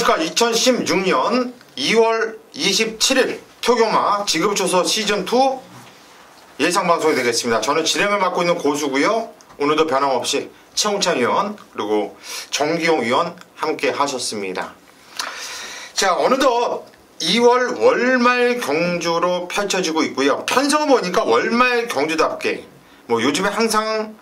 2016년 2월 27일 표경마 지급조서 시즌2 예상방송이 되겠습니다. 저는 진행을 맡고 있는 고수고요. 오늘도 변함없이 최홍찬 위원 그리고 정기용 위원 함께 하셨습니다. 자, 어느덧 2월 월말 경주로 펼쳐지고 있고요. 편성을 보니까 월말 경주답게 요즘에 항상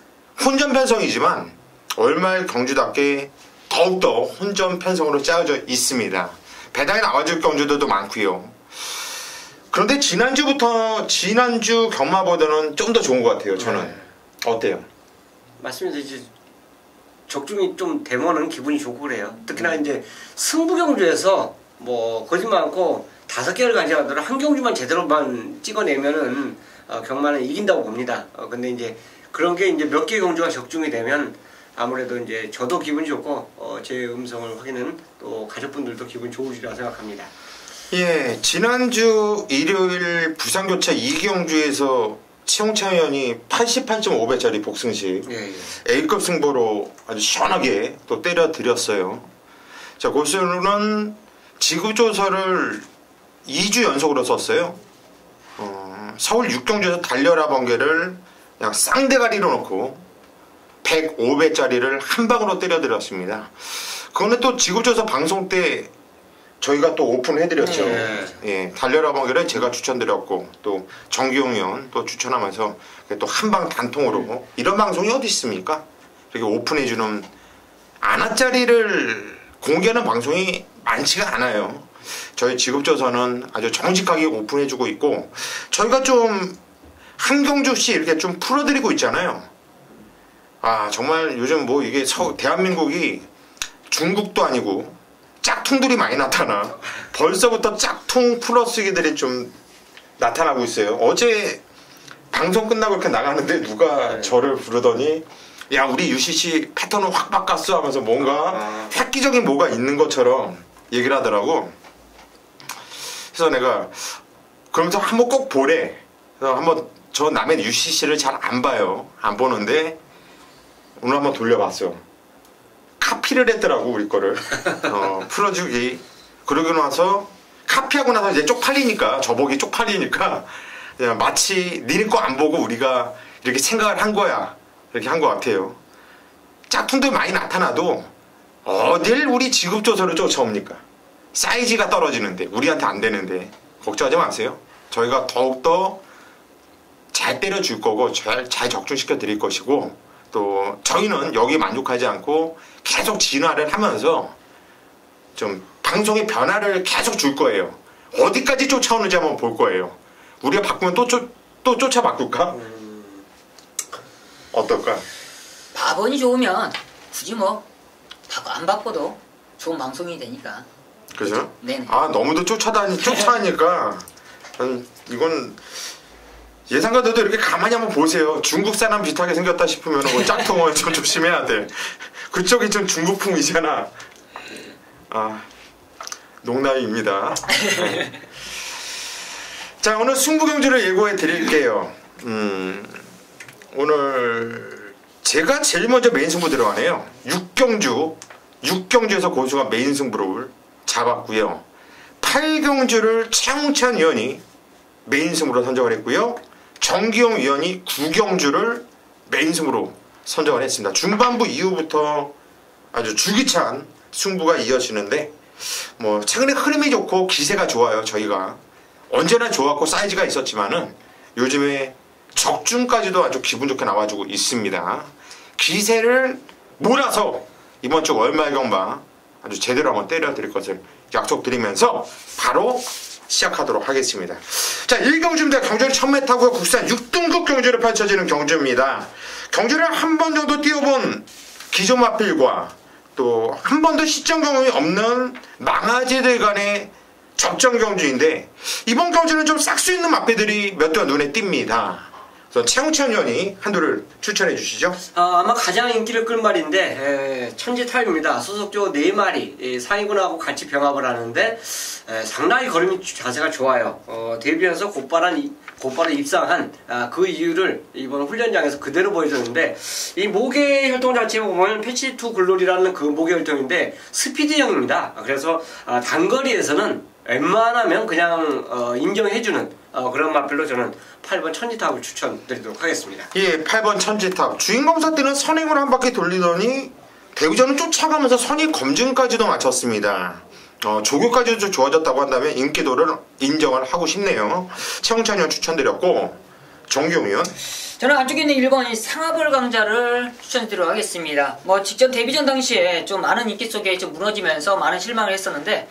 혼전 편성이지만 월말 경주답게 더욱더 혼전 편성으로 짜여져 있습니다. 배당에 나와줄 경주들도 많고요. 그런데 지난주 경마보다는 좀 더 좋은 것 같아요. 저는. 어때요? 맞습니다. 이제 적중이 좀 되면은 기분이 좋고 그래요. 특히나 이제 승부 경주에서 거짓말 않고 5개를 가져가더라도 한 경주만 제대로만 찍어내면은 경마는 이긴다고 봅니다. 근데 이제 그런 게 이제 몇 개 경주가 적중이 되면 아무래도 이제 저도 기분이 좋고 제 음성을 확인은 또 가족분들도 기분 좋으리라 생각합니다. 예, 지난주 일요일 부산교차 2경주에서 최홍찬 의원이 88.5배짜리 복승식 A급 승부로 아주 시원하게 또 때려드렸어요. 자, 고수는 지급조서를 2주 연속으로 썼어요. 서울 6경주에서 달려라 번개를 그냥 쌍대가리로 놓고 105배짜리를 한 방으로 때려드렸습니다. 그거는 또 지급조사 방송 때 저희가 또 오픈해드렸죠. 예, 달려라 번개를 제가 추천드렸고 또 정기용 의원 또 추천하면서 또 한 방 단통으로 이런 방송이 어디 있습니까? 이렇게 오픈해주는 아나짜리를 공개하는 방송이 많지가 않아요. 저희 지급조사는 아주 정직하게 오픈해주고 있고 저희가 좀 한 경주씩 이렇게 좀 풀어드리고 있잖아요. 아, 정말 요즘 이게 대한민국이 중국도 아니고 짝퉁들이 많이 나타나. 벌써부터 짝퉁 플러스기들이 좀 나타나고 있어요. 어제 방송 끝나고 이렇게 나가는데 누가 저를 부르더니 야, 우리 UCC 패턴을 확 바꿨어 하면서 뭔가 획기적인 뭐가 있는 것처럼 얘기를 하더라고. 그래서 내가 그러면서 한번 꼭 보래. 그래서 한번 저 남의 UCC를 잘 안 봐요. 안 보는데 오늘 한번 돌려봤어. 카피를 했더라고 우리 거를. 풀어주기. 그러고 나서 카피하고 나서 이제 쪽팔리니까 저보기 쪽팔리니까 그냥 마치 니네 거 안 보고 우리가 이렇게 생각을 한 거야. 이렇게 한 것 같아요. 짝퉁들 많이 나타나도 어딜 우리 지급조서를 쫓아옵니까? 사이즈가 떨어지는데 우리한테 안 되는데 걱정하지 마세요. 저희가 더욱더 잘 때려줄 거고 잘 적중시켜 드릴 것이고 또 저희는 여기 만족하지 않고 계속 진화를 하면서 좀 방송의 변화를 계속 줄 거예요. 어디까지 쫓아오는지 한번 볼 거예요. 우리가 바꾸면 또 쫓아 바꿀까? 어떨까? 밥원이 좋으면 굳이 안 바꿔도 좋은 방송이 되니까. 그죠? 네네. 아, 너무도 쫓아하니까 이건 예상과도 이렇게 가만히 한번 보세요. 중국 사람 비슷하게 생겼다 싶으면 짝퉁은 좀 조심해야 돼. 그쪽이 좀 중국풍이잖아. 아, 농담입니다. 자, 오늘 승부경주를 예고해 드릴게요. 오늘 제가 제일 먼저 메인 승부 들어가네요. 6경주에서 고수가 메인 승부를 잡았고요. 8경주를 최홍찬 위원이 메인 승부로 선정을 했고요. 정기용 위원이 9경주를 메인 승부로 선정을 했습니다. 중반부 이후부터 아주 줄기찬 승부가 이어지는데 최근에 흐름이 좋고 기세가 좋아요. 저희가 언제나 좋았고 사이즈가 있었지만은 요즘에 적중까지도 아주 기분 좋게 나와주고 있습니다. 기세를 몰아서 이번 주 월말 경마 아주 제대로 한번 때려드릴 것을 약속드리면서 바로 시작하도록 하겠습니다. 자, 1경주입니다. 경주는 1000m고요. 국산 6등급 경주를 펼쳐지는 경주입니다. 경주를 한 번 정도 뛰어본 기존 마필과 또 한 번도 시점 경험이 없는 망아지들 간의 접전 경주인데 이번 경주는 좀 싹 수 있는 마필들이 몇 대가 눈에 띕니다. 그래서 최홍찬 의원이 한두를 추천해 주시죠. 아마 가장 인기를 끌 말인데 천지 타입입니다. 소속조 4마리 상위군하고 같이 병합을 하는데 상당히 걸음이 자세가 좋아요. 데뷔해서 곧바로 곧바로 입상한 그 이유를 이번 훈련장에서 그대로 보여줬는데, 이 모계 혈통 자체에 보면 패치2 글로리라는 그 모계 혈통인데 스피드형입니다. 그래서 단거리에서는 웬만하면 그냥 인정해주는 그런 마필로 저는 8번 천지탑을 추천드리도록 하겠습니다. 예, 8번 천지탑. 주인검사 때는 선행으로 한 바퀴 돌리더니 대구전은 쫓아가면서 선의 검증까지도 마쳤습니다. 조교까지도 좀 좋아졌다고 한다면 인기도를 인정을 하고 싶네요. 최홍찬 의원 추천드렸고, 정기용 의원. 저는 안쪽에 있는 1번 상하벌 강자를 추천드리도록 하겠습니다. 직전 데뷔전 당시에 좀 많은 인기 속에 좀 무너지면서 많은 실망을 했었는데,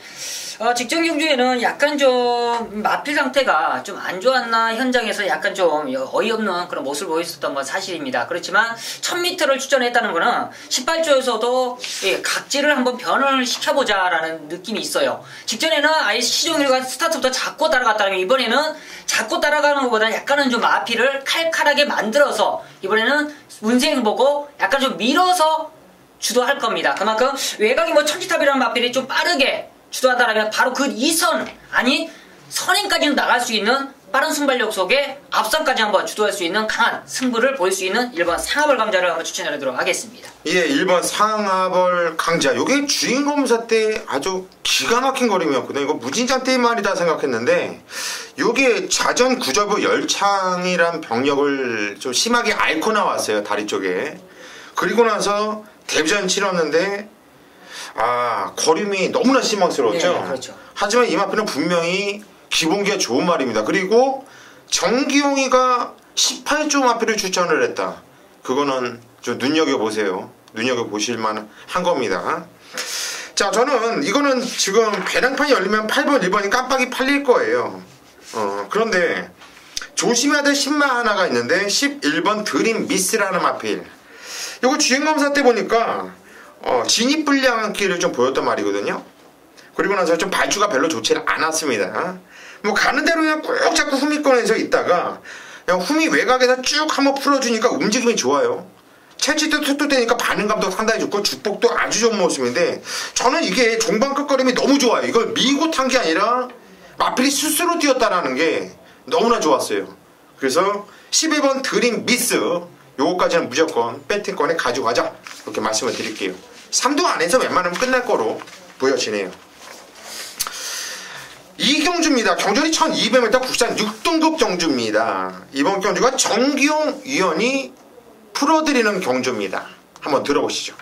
직전 경주에는 약간 좀 마필 상태가 좀 안 좋았나, 현장에서 약간 좀 어이없는 그런 모습을 보였었던 건 사실입니다. 그렇지만 1000m를 추천했다는 거는 18조에서도 각지를 한번 변을 시켜보자라는 느낌이 있어요. 직전에는 아예 시종일관 스타트부터 잡고 따라갔다면 이번에는 잡고 따라가는 것보다 약간은 좀 마필을 칼칼하게 만들어서 이번에는 문세영 보고 약간 좀 밀어서 주도할 겁니다. 그만큼 외곽이 천지탑이라는 마필이 좀 빠르게 주도한다면 바로 그 2선, 아니 선행까지는 나갈 수 있는 빠른 순발력 속에 앞선까지 한번 주도할 수 있는 강한 승부를 보일 수 있는 1번 상하벌 강자를 한번 추천해드리도록 하겠습니다. 예, 1번 상하벌 강자. 이게 주인검사 때 아주 기가 막힌 거림이었거든요. 이거 무진장 때의 말이다 생각했는데, 이게 좌전 구저부 열창이란 병력을 좀 심하게 앓고 나왔어요, 다리 쪽에. 그리고 나서 데뷔전 치렀는데 거림이 너무나 실망스러웠죠. 네, 그렇죠. 하지만 이 마필은 분명히 기본기가 좋은 말입니다. 그리고 정기용이가 18조 마필을 추천을 했다. 그거는 좀 눈여겨보세요. 눈여겨보실 만한 겁니다. 자, 저는 이거는 지금 배당판이 열리면 8번, 1번이 깜빡이 팔릴 거예요. 그런데 조심해야 될 10마 하나가 있는데 11번 드림 미스라는 마필. 이거 주행검사 때 보니까 진입 불량한 끼를 좀 보였단 말이거든요. 그리고 나서 좀 발주가 별로 좋지는 않았습니다. 가는 대로 그냥 꾹 잡고 후미권에서 있다가 그냥 후미 외곽에서 쭉 한번 풀어주니까 움직임이 좋아요. 채취도 툭툭대니까 반응감도 상당히 좋고 주폭도 아주 좋은 모습인데, 저는 이게 종반 끝걸음이 너무 좋아요. 이걸 밀고 탄 게 아니라 마필이 스스로 뛰었다라는 게 너무나 좋았어요. 그래서 11번 드림 미스, 요거까지는 무조건 배팅권에 가져가자, 그렇게 말씀을 드릴게요. 3등 안에서 웬만하면 끝날 거로 보여지네요. 이 경주입니다. 경전이 1200m 국산 6등급 경주입니다. 이번 경주가 정기용 위원이 풀어드리는 경주입니다. 한번 들어보시죠.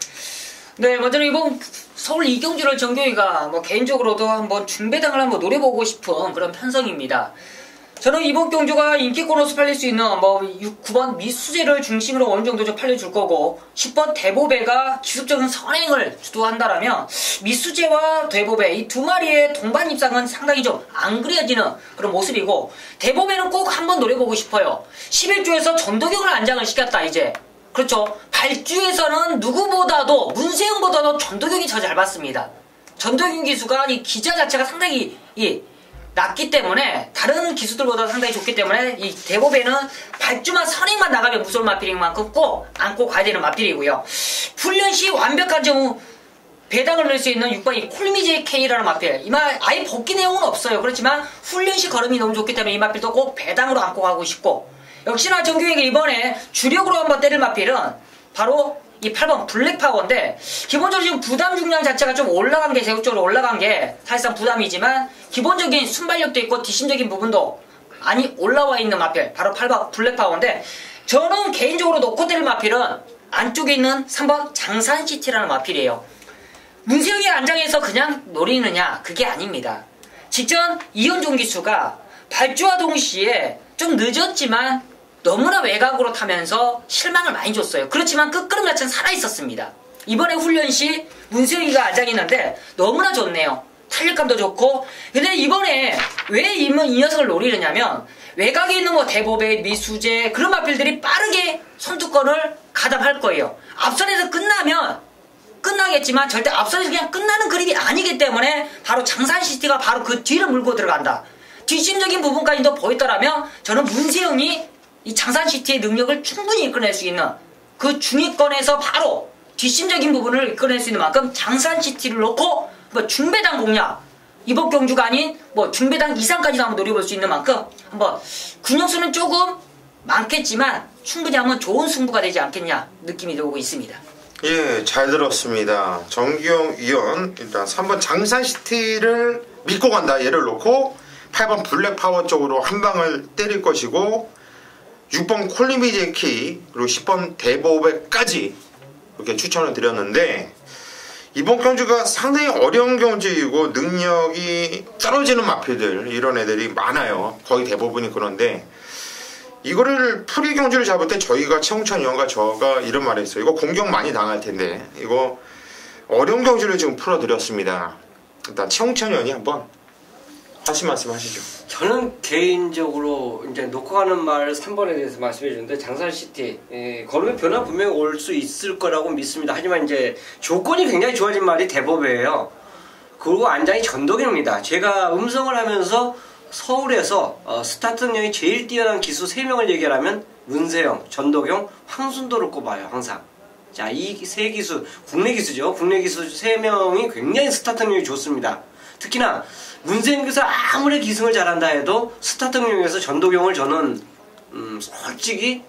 네, 먼저는 이번 서울 이경주를 정기용이가 개인적으로도 한번 중배당을 한번 노려보고 싶은 그런 편성입니다. 저는 이번 경주가 인기권으로서 팔릴 수 있는 9번 미수제를 중심으로 어느 정도 좀 팔려줄 거고, 10번 대보배가 기술적인 선행을 주도한다라면 미수제와 대보배 이 두 마리의 동반 입상은 상당히 좀 안 그려지는 그런 모습이고, 대보배는 꼭 한번 노려보고 싶어요. 11조에서 전도경을 안장을 시켰다 이제. 그렇죠. 발주에서는 누구보다도 문세영보다도 전도경이 더 잘 봤습니다. 전도경 기수가 이 기자 자체가 상당히 낮기 때문에, 다른 기수들보다 상당히 좋기 때문에 이 대보배는 발주만 선행만 나가면 무서운 마필인 만큼 꼭 안고 가야 되는 마필이고요. 훈련 시 완벽한 경우 배당을 넣을 수 있는 6번 이 콜미제 K라는 마필, 이 말 아예 복귀 내용은 없어요. 그렇지만 훈련 시 걸음이 너무 좋기 때문에 이 마필도 꼭 배당으로 안고 가고 싶고, 역시나 정규에게 이번에 주력으로 한번 때릴 마필은 바로 이 8번 블랙파워인데, 기본적으로 지금 부담 중량 자체가 좀 올라간 게, 제국적으로 올라간 게 사실상 부담이지만 기본적인 순발력도 있고 뒷심적인 부분도 많이 올라와 있는 마필, 바로 8번 블랙파워인데, 저는 개인적으로 놓고 때릴 마필은 안쪽에 있는 3번 장산시티라는 마필이에요. 문세영이 안장에서 그냥 노리느냐, 그게 아닙니다. 직전 이현종 기수가 발주와 동시에 좀 늦었지만 너무나 외곽으로 타면서 실망을 많이 줬어요. 그렇지만 끝걸음 자체는 살아있었습니다. 이번에 훈련 시 문세영이가 안장했는데 너무나 좋네요. 탄력감도 좋고. 근데 이번에 왜 이 녀석을 노리느냐면, 외곽에 있는 대보배, 미수제 그런 마필들이 빠르게 선두권을 가담할 거예요. 앞선에서 끝나면 끝나겠지만 절대 앞선에서 그냥 끝나는 그림이 아니기 때문에 바로 장산시티가 바로 그 뒤를 물고 들어간다. 뒷심적인 부분까지도 보였더라면 저는 문세영이 이 장산시티의 능력을 충분히 이끌어낼 수 있는, 그 중위권에서 바로 뒷심적인 부분을 이끌어낼 수 있는 만큼 장산시티를 놓고 중배당 공략, 이번 경주가 아닌 뭐 중배당 이상까지도 한번 노려볼 수 있는 만큼 한번 근역수는 조금 많겠지만 충분히 한번 좋은 승부가 되지 않겠냐 느낌이 들고 있습니다. 예, 잘 들었습니다. 정기용 위원 일단 3번 장산시티를 믿고 간다. 얘를 놓고 8번 블랙파워 쪽으로 한 방을 때릴 것이고 6번 콜리미제키 그리고 10번 대보백까지 이렇게 추천을 드렸는데 이번 경주가 상당히 어려운 경주이고 능력이 떨어지는 마필들 이런 애들이 많아요. 거의 대부분이 그런데 이거를 프리 경주를 잡을 때 저희가 최홍찬 위원과 저가 이런 말을 했어요. 이거 공격 많이 당할 텐데 이거 어려운 경주를 지금 풀어드렸습니다. 일단 최홍찬 위원이 한번 하신 말씀 하시죠. 저는 개인적으로 이제 놓고 가는 말 3번에 대해서 말씀해 주는데 장산시티 걸음의 변화 분명히 올 수 있을 거라고 믿습니다. 하지만 이제 조건이 굉장히 좋아진 말이 대법이에요. 그리고 안장이 전덕입니다. 제가 음성을 하면서 서울에서 스타트 능력이 제일 뛰어난 기수 3명을 얘기하라면 문세영, 전덕용, 황순도를 꼽아요. 항상. 자, 이 세 기수, 국내 기수죠. 국내 기수 3명이 굉장히 스타트 능력이 좋습니다. 특히나 문세영 기수 아무리 기승을 잘한다 해도 스타트 능력에서 전덕용을 저는 솔직히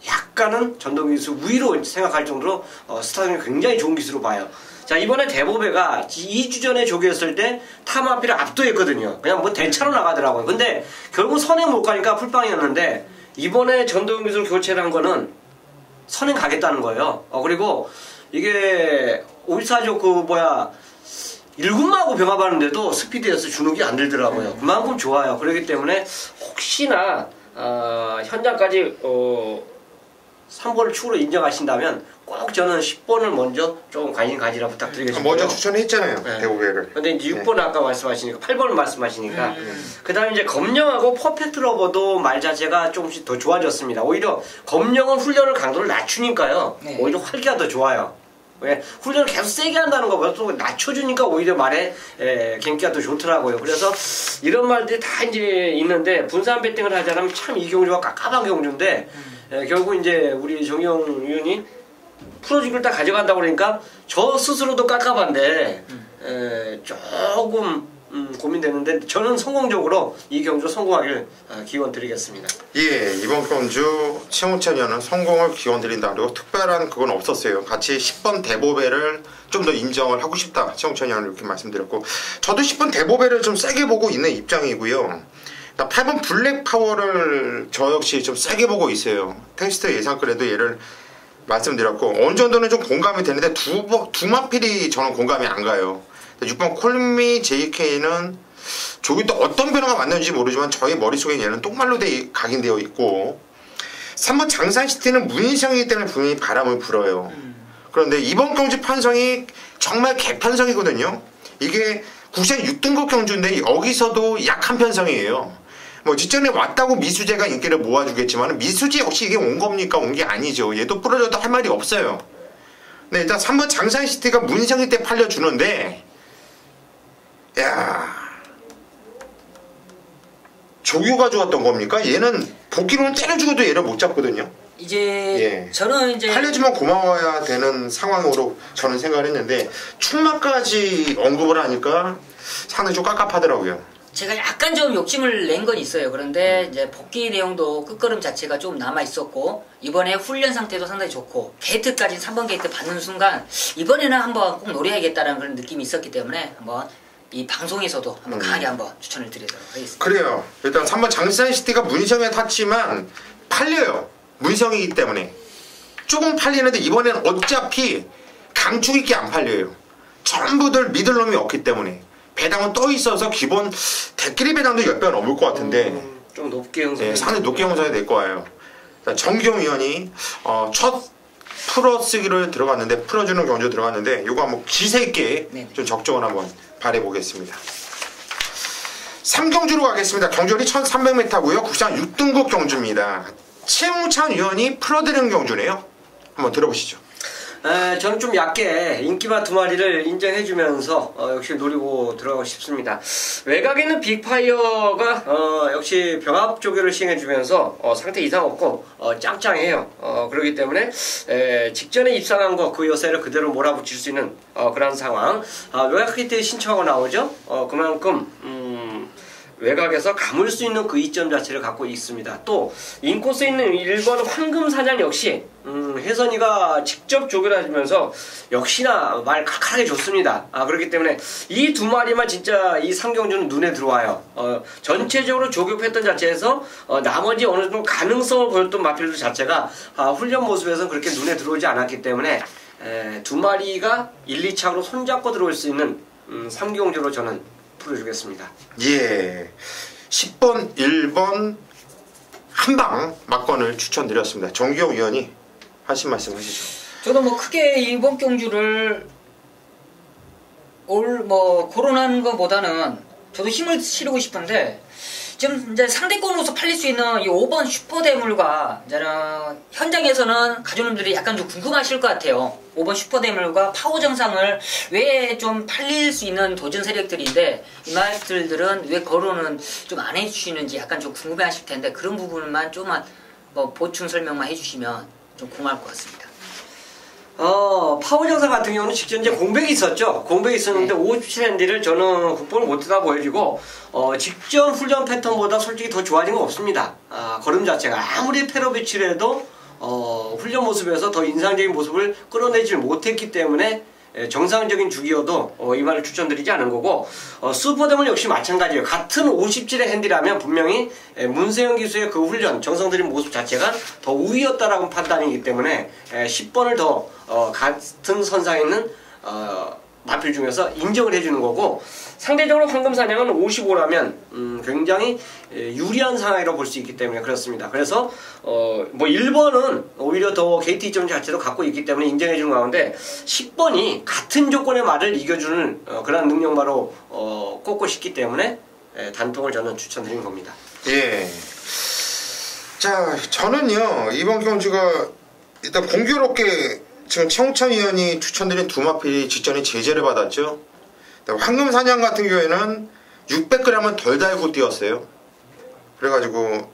약간은 전덕용 기수 위로 생각할 정도로 스타트 능력이 굉장히 좋은 기수로 봐요. 자, 이번에 대보배가 2주 전에 조교했을 때 타마피를 압도했거든요. 그냥 뭐 대차로 나가더라고요. 근데 결국 선행 못 가니까 풀빵이었는데 이번에 전도용 기수를 교체를 한 거는 선행 가겠다는 거예요. 그리고 이게 오일사조 1군마하고 병합하는데도 스피드에서 주눅이 안 들더라고요. 그만큼 좋아요. 그렇기 때문에 혹시나 현장까지 3번을 축으로 인정하신다면 꼭 저는 10번을 먼저 조금 관심 가지라 부탁드리겠습니다. 먼저 추천했잖아요. 네. 대구배를. 근데 이제 6번 네. 아까 말씀하시니까 8번을 말씀하시니까 그 다음에 이제 검령하고 퍼펙트 러버도 말 자체가 조금씩 더 좋아졌습니다. 오히려 검령은 훈련을 강도를 낮추니까요. 네. 오히려 활기가 더 좋아요. 왜? 훈련을 계속 세게 한다는 것보다 또 낮춰주니까 오히려 말에 gen기가 더 좋더라고요. 그래서 이런 말들이 다 이제 있는데 분산 배팅을 하자면 참 이 경주가 깝깝한 경주인데 결국 이제 우리 정용 위원이 프로직을 딱 가져간다고 그러니까 저 스스로도 깝깝한데 조금 고민되는데 저는 성공적으로 이 경주 성공하길 기원 드리겠습니다. 예, 이번 경주 최홍찬 위원은 성공을 기원 드린다. 그리고 특별한 그건 없었어요. 같이 10번 대보배를 좀 더 인정을 하고 싶다. 최홍찬 위원은 이렇게 말씀드렸고 저도 10번 대보배를 좀 세게 보고 있는 입장이고요. 8번 블랙파워를 저 역시 좀 세게 보고 있어요. 테스트 예상 그래도 얘를 말씀드렸고 어느 정도는 좀 공감이 되는데 두 마필이 저는 공감이 안 가요. 6번 콜미 JK는 저기 또 어떤 변화가 왔는지 모르지만 저희 머릿속에 얘는 똥말로 각인되어 있고 3번 장산시티는 문희상이기 때문에 분명히 바람을 불어요. 그런데 이번 경주 편성이 정말 개편성이거든요. 이게 국산 6등급 경주인데 여기서도 약한 편성이에요. 뭐 직전에 왔다고 미수재가 인기를 모아주겠지만 미수재 역시 이게 온 겁니까? 온 게 아니죠. 얘도 부러져도 할 말이 없어요. 근데 일단 3번 장산시티가 문희상이 때 팔려주는데 야 조교가 좋았던 겁니까? 얘는 복귀로는 때려주고도 얘를 못 잡거든요. 이제 저는 이제 팔려주면 고마워야 되는 상황으로 저는 생각을 했는데 출마까지 언급을 하니까 상당히 좀 깝깝하더라고요. 제가 약간 좀 욕심을 낸 건 있어요. 그런데 이제 복귀 내용도 끝걸음 자체가 좀 남아 있었고 이번에 훈련 상태도 상당히 좋고 게이트까지 3번 게이트 받는 순간 이번에는 한번 꼭 노려야겠다라는 그런 느낌이 있었기 때문에 한번 이 방송에서도 한번 강하게 한번 추천을 드리도록 하겠습니다. 그래요. 일단 3번 장산시티가 문희성에 탔지만 팔려요. 문희성이기 때문에 조금 팔리는데 이번에는 어차피 강축 있게 안 팔려요. 전부들 믿을 놈이 없기 때문에 배당은 떠 있어서 기본 대끼리 배당도 10배 넘을 것 같은데 좀 높게 형성이 상당히 높게 형성이 될 거예요. 정기용 위원이 첫 풀어쓰기를 들어갔는데 풀어주는 경주 들어갔는데 이거 한번 기세 있게 좀 적정을 한번 발해보겠습니다. 3경주로 가겠습니다. 경주리 1300m고요. 국산 6등급 경주입니다. 최홍찬 위원이 풀어드리는 경주네요. 한번 들어보시죠. 저는 좀 얕게 인기마 2마리를 인정해주면서 역시 노리고 들어가고 싶습니다. 외곽에 있는 빅파이어가 역시 병합 조교를 시행해주면서 상태 이상 없고 짱짱해요. 그렇기 때문에 직전에 입상한 거 그 여세를 그대로 몰아붙일 수 있는 그런 상황. 외곽 히트에 신청하고 나오죠. 그만큼 외곽에서 감을 수 있는 그 이점 자체를 갖고 있습니다. 또 인코스에 있는 1번 황금사냥 역시 혜선이가 직접 조교를 해주면서 역시나 말 칼칼하게 좋습니다. 그렇기 때문에 이 2마리만 진짜 이 3경주는 눈에 들어와요. 전체적으로 조교 패턴 자체에서 나머지 어느 정도 가능성을 보였던 마필드 자체가 훈련 모습에서는 그렇게 눈에 들어오지 않았기 때문에 2마리가 1, 2차로 손잡고 들어올 수 있는 3경주로 저는 풀어주겠습니다. 예, 10번, 1번 한방 막건을 추천드렸습니다. 정기영 위원이 하신 말씀 하시죠. 저도 뭐 크게 이번 경주를 거론하는 것보다는 저도 힘을 실고 싶은데 지금 이제 상대권으로서 팔릴 수 있는 이 5번 슈퍼대물과 이제는 현장에서는 가족님들이 약간 좀 궁금하실 것 같아요. 5번 슈퍼대물과 파워 정상을 왜 좀 팔릴 수 있는 도전 세력들인데 이 말들은 왜 거론은 좀 안 해주시는지 약간 좀 궁금해하실 텐데 그런 부분만 좀만 뭐 보충 설명만 해주시면 좀 고마울 것 같습니다. 파워 정상 같은 경우는 직전 이제 공백이 있었죠. 공백이 있었는데 57핸디를 저는 극복을 못하다 보여지고 직전 훈련 패턴보다 솔직히 더 좋아진 건 없습니다. 걸음 자체가 아무리 페로비치를 해도 훈련 모습에서 더 인상적인 모습을 끌어내지 못했기 때문에 정상적인 주기여도 이 말을 추천드리지 않은 거고 슈퍼데몬 역시 마찬가지예요. 같은 57의 핸디라면 분명히 문세영 기수의 그 훈련 정성들인 모습 자체가 더 우위였다라고 판단이기 때문에 10번을 더 같은 선상에 있는 마필 중에서 인정을 해주는 거고 상대적으로 황금사냥은 55라면 굉장히 유리한 상황이라고 볼 수 있기 때문에 그렇습니다. 그래서 뭐 1번은 오히려 더 게이트 이점 자체도 갖고 있기 때문에 인정해주는 가운데 10번이 같은 조건의 말을 이겨주는 그런 능력마로 꼽고 싶기 때문에 단통을 저는 추천드린 겁니다. 예. 자, 저는요 이번 경주가 일단 공교롭게 지금 최홍찬 위원이 추천드린 2마필이 직전에 제재를 받았죠. 황금사냥 같은 경우에는 600g은 덜 달고 뛰었어요. 그래가지고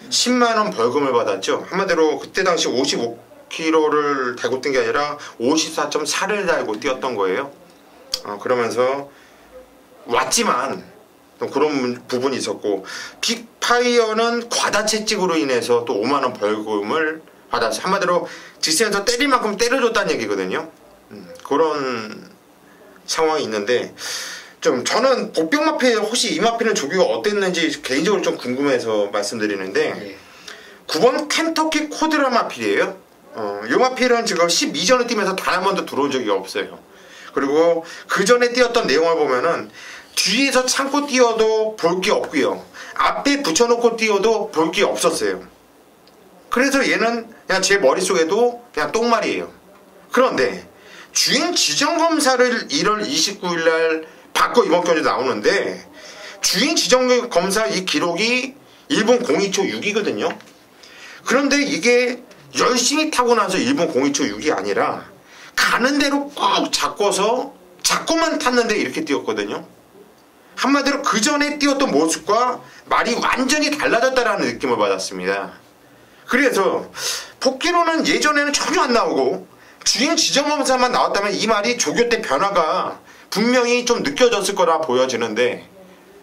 10만원 벌금을 받았죠. 한마디로 그때 당시 55kg를 달고 뛴 게 아니라 54.4를 달고 뛰었던 거예요. 그러면서 왔지만 또 그런 부분이 있었고 빅파이어는 과다채찍으로 인해서 또 5만원 벌금을 받았어요. 한마디로 직선에서 때릴 만큼 때려줬다는 얘기거든요. 그런 상황이 있는데 좀 저는 복병마필 혹시 이 마필은 조교가 어땠는지 개인적으로 좀 궁금해서 말씀드리는데 9번 켄터키 코드라 마필이에요. 이 마필은 지금 12전을 뛰면서 단 한 번도 들어온 적이 없어요. 그리고 그 전에 뛰었던 내용을 보면은 뒤에서 참고 뛰어도 볼 게 없고요. 앞에 붙여놓고 뛰어도 볼 게 없었어요. 그래서 얘는 그냥 제 머릿속에도 그냥 똥말이에요. 그런데 주행 지정검사를 1월 29일날 받고 이번 경주 나오는데 주행 지정검사 이 기록이 1분 02초 6이거든요. 그런데 이게 열심히 타고 나서 1분 02초 6이 아니라 가는 대로 꾹 잡고만 탔는데 이렇게 뛰었거든요. 한마디로 그 전에 뛰었던 모습과 말이 완전히 달라졌다라는 느낌을 받았습니다. 그래서 복귀로는 예전에는 전혀 안 나오고 주행 지정검사만 나왔다면 이 말이 조교 때 변화가 분명히 좀 느껴졌을 거라 보여지는데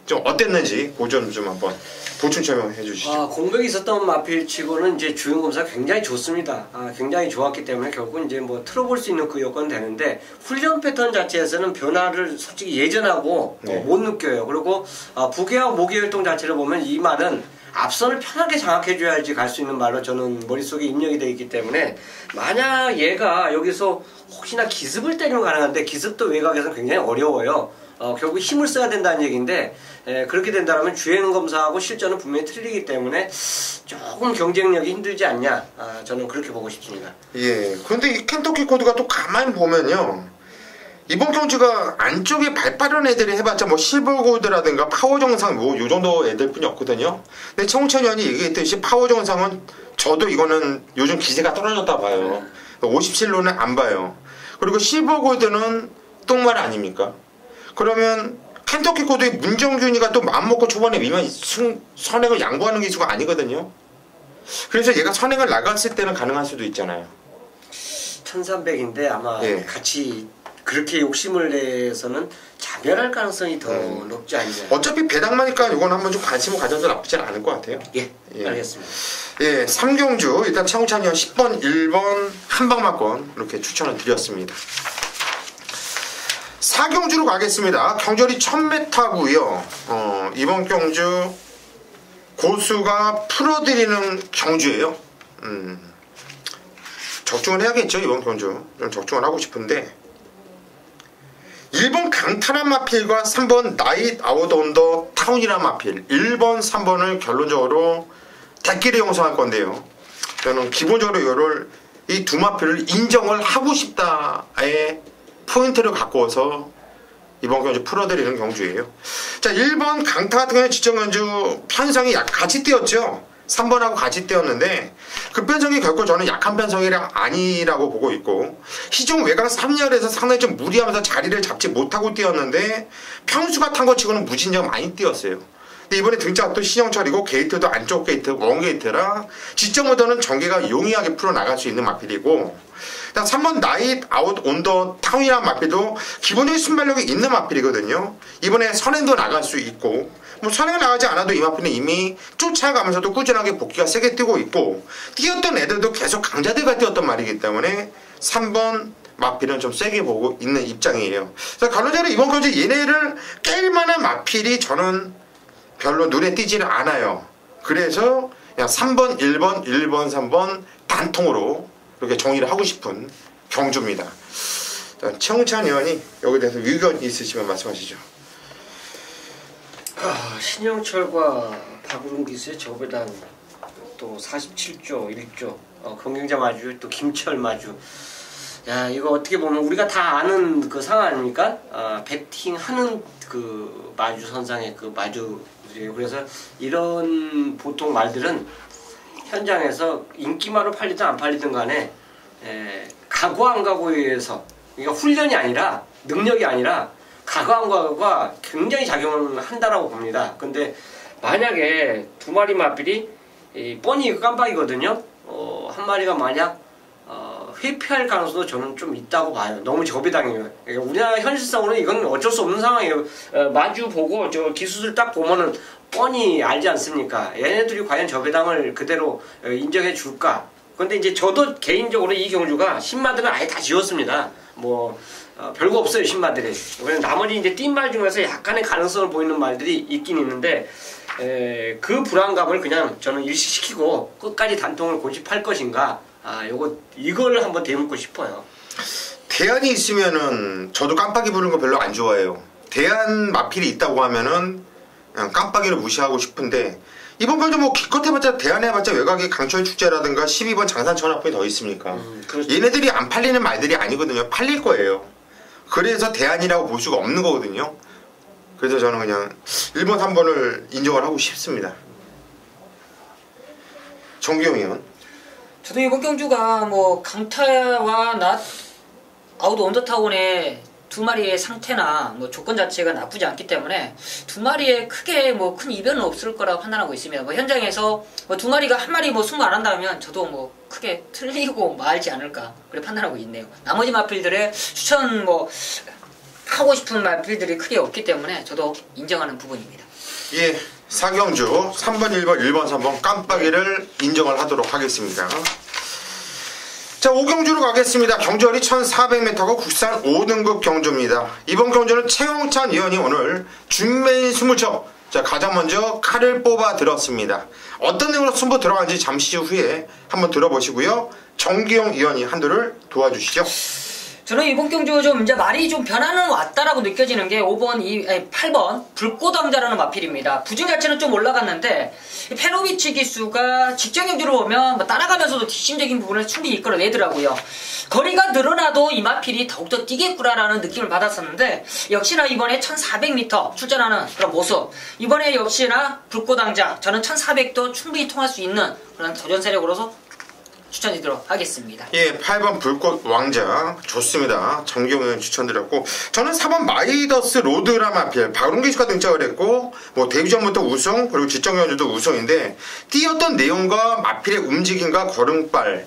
좀 어땠는지 그 점 좀 한번 보충 설명해 주시죠. 공백이 있었던 마필치고는 이제 주행검사 굉장히 좋습니다. 굉장히 좋았기 때문에 결국은 이제 뭐 틀어볼 수 있는 그 여건 되는데 훈련 패턴 자체에서는 변화를 솔직히 예전하고 못 느껴요. 그리고 부계와 모계 활동 자체를 보면 이 말은 앞선을 편하게 장악해줘야지 갈 수 있는 말로 저는 머릿속에 입력이 되어 있기 때문에 만약 얘가 여기서 혹시나 기습을 때리면 가능한데 기습도 외곽에서는 굉장히 어려워요. 결국 힘을 써야 된다는 얘기인데 그렇게 된다면 주행검사하고 실전은 분명히 틀리기 때문에 조금 경쟁력이 힘들지 않냐 저는 그렇게 보고 싶습니다. 예. 그런데 이 켄터키 코드가 또 가만히 보면요. 이번 경주가 안쪽에 발빠른 애들이 해봤자 뭐 실버골드라든가 파워정상 뭐 요정도 애들뿐이 없거든요. 근데 최홍찬 의원이 얘기했듯이 파워정상은 저도 이거는 요즘 기세가 떨어졌다 봐요. 57로는 안 봐요. 그리고 실버골드는 똥말 아닙니까? 그러면 켄터키 코드의 문정균이가 또 마음먹고 초반에 위면 선행을 양보하는 기수가 아니거든요. 그래서 얘가 선행을 나갔을 때는 가능할 수도 있잖아요. 1300인데 아마 예. 같이 그렇게 욕심을 내서는 자멸할 가능성이 더 높지 않냐. 어차피 배당마니까 이건 한번 좀 관심을 가져도 나쁘지 않을 것 같아요. 예, 예. 알겠습니다. 예, 삼경주 일단 차우찬이 형 10번, 1번 한방막권 이렇게 추천을 드렸습니다. 4경주로 가겠습니다. 경절이 1000m고요. 이번 경주 고수가 풀어드리는 경주예요. 적중을 해야겠죠. 이번 경주 좀 적중을 하고 싶은데 1번 강탈한 마필과 3번 나잇 아웃 온더 타운이란 마필 1번, 3번을 결론적으로 대끼리 용서할 건데요. 저는 기본적으로 이 두 마필을 인정을 하고 싶다의 포인트를 갖고서 이번 경주 풀어드리는 경주예요. 자, 1번 강타 같은 경우는 지정경주 편성이 같이 뛰었죠. 3번하고 같이 뛰었는데 그 편성이 결코 저는 약한 편성이 아니라고 보고 있고 시종 외곽 3열에서 상당히 좀 무리하면서 자리를 잡지 못하고 뛰었는데 평수가 탄 것 치고는 무진장 많이 뛰었어요. 근데 이번에 등짝도 신형철이고 게이트도 안쪽 게이트 원게이트라 지점보다는 전개가 용이하게 풀어나갈 수 있는 마필이고 3번 나잇 아웃 온더 타운이라는 마필도 기본적인 순발력이 있는 마필이거든요. 이번에 선행도 나갈 수 있고 뭐 선행을 나가지 않아도 이 마필은 이미 쫓아가면서도 꾸준하게 복귀가 세게 뛰고 있고 뛰었던 애들도 계속 강자들과 뛰었던 말이기 때문에 3번 마필은 좀 세게 보고 있는 입장이에요. 그래서 결론적으로 이번 경주 얘네를 깰 만한 마필이 저는 별로 눈에 띄지를 않아요. 그래서 그냥 3번, 1번, 1번, 3번 단통으로 이렇게 정의를 하고 싶은 경주입니다. 최홍찬 의원이 여기에 대해서 의견 있으시면 말씀하시죠. 신영철과 박우rum 기수의 저배당 또 47조 1조 경쟁자 마주 또 김철 마주. 야, 이거 어떻게 보면 우리가 다 아는 그 상황 아닙니까? 배팅하는 그 마주 선상의 그 마주들이에요. 그래서 이런 보통 말들은 현장에서 인기마로 팔리든 안 팔리든 간에 각오 안 각오에 의해서 그러니까 훈련이 아니라 능력이 아니라 각오 안 각오가 굉장히 작용을 한다라고 봅니다. 근데 만약에 두 마리 마필이 뻔히 깜빡이거든요. 한 마리가 만약 회피할 가능성도 저는 좀 있다고 봐요. 너무 저배당이에요. 그러니까 우리나라 현실성으로는 이건 어쩔 수 없는 상황이에요. 마주 보고 저 기수들 딱 보면은 뻔히 알지 않습니까? 얘네들이 과연 저배당을 그대로 인정해 줄까? 근데 이제 저도 개인적으로 이 경주가 신마들은 아예 다 지웠습니다. 뭐 별거 없어요, 신마들이. 그래서 나머지 이제 띈 말 중에서 약간의 가능성을 보이는 말들이 있긴 있는데 그 불안감을 그냥 저는 일시시키고 끝까지 단통을 고집할 것인가? 이걸 한번 되묻고 싶어요. 대안이 있으면은 저도 깜빡이 부르는 거 별로 안 좋아해요. 대안 마필이 있다고 하면은 그냥 깜빡이를 무시하고 싶은데 이번 경주 뭐 기껏 해봤자 대안해봤자 외곽에 강철 축제라든가 12번 장산 전화폰이 더 있습니까? 그렇죠. 얘네들이 안 팔리는 말들이 아니거든요. 팔릴 거예요. 그래서 대안이라고 볼 수가 없는 거거든요. 그래서 저는 그냥 1번, 3번을 인정을 하고 싶습니다. 정기영 의원. 저도 이번 경주가 뭐 강타와 낫 아웃 온더타운의 두 마리의 상태나 뭐 조건 자체가 나쁘지 않기 때문에 두 마리에 크게 뭐 큰 이변은 없을 거라고 판단하고 있습니다. 뭐 현장에서 뭐 두 마리가 한 마리 뭐 승부 안 한다면 저도 뭐 크게 틀리고 말지 않을까 그래 판단하고 있네요. 나머지 마필들의 추천 뭐 하고 싶은 마필들이 크게 없기 때문에 저도 인정하는 부분입니다. 예, 4경주 3번, 1번, 1번, 3번 깜빡이를 인정을 하도록 하겠습니다. 자, 5경주로 가겠습니다. 경주거리 1400m고 국산 5등급 경주입니다. 이번 경주는 최홍찬 의원이 오늘 중매인 20척 자, 가장 먼저 칼을 뽑아 들었습니다. 어떤 내용으로 승부 들어간지 잠시 후에 한번 들어보시고요. 정기용 의원이 한두를 도와주시죠. 저는 이번 경주 좀 이제 말이 좀 변화는 왔다라고 느껴지는 게 8번 불꽃왕자라는 마필입니다. 부진 자체는 좀 올라갔는데 페로비치 기수가 직전 경주를 보면 뭐 따라가면서도 뒷심적인 부분을 충분히 이끌어내더라고요. 거리가 늘어나도 이 마필이 더욱더 뛰겠구나라는 느낌을 받았었는데 역시나 이번에 1400m 출전하는 그런 모습, 이번에 역시나 불꽃왕자 저는 1400도 충분히 통할 수 있는 그런 도전 세력으로서 추천드리도록 하겠습니다. 예, 8번 불꽃 왕자 좋습니다. 정기용 추천드렸고, 저는 4번 마이더스 로드라 마필 박용기 씨가 등장을 했고, 뭐 데뷔 전부터 우승, 그리고 지정 연주도 우승인데, 뛰었던 내용과 마필의 움직임과 걸음발,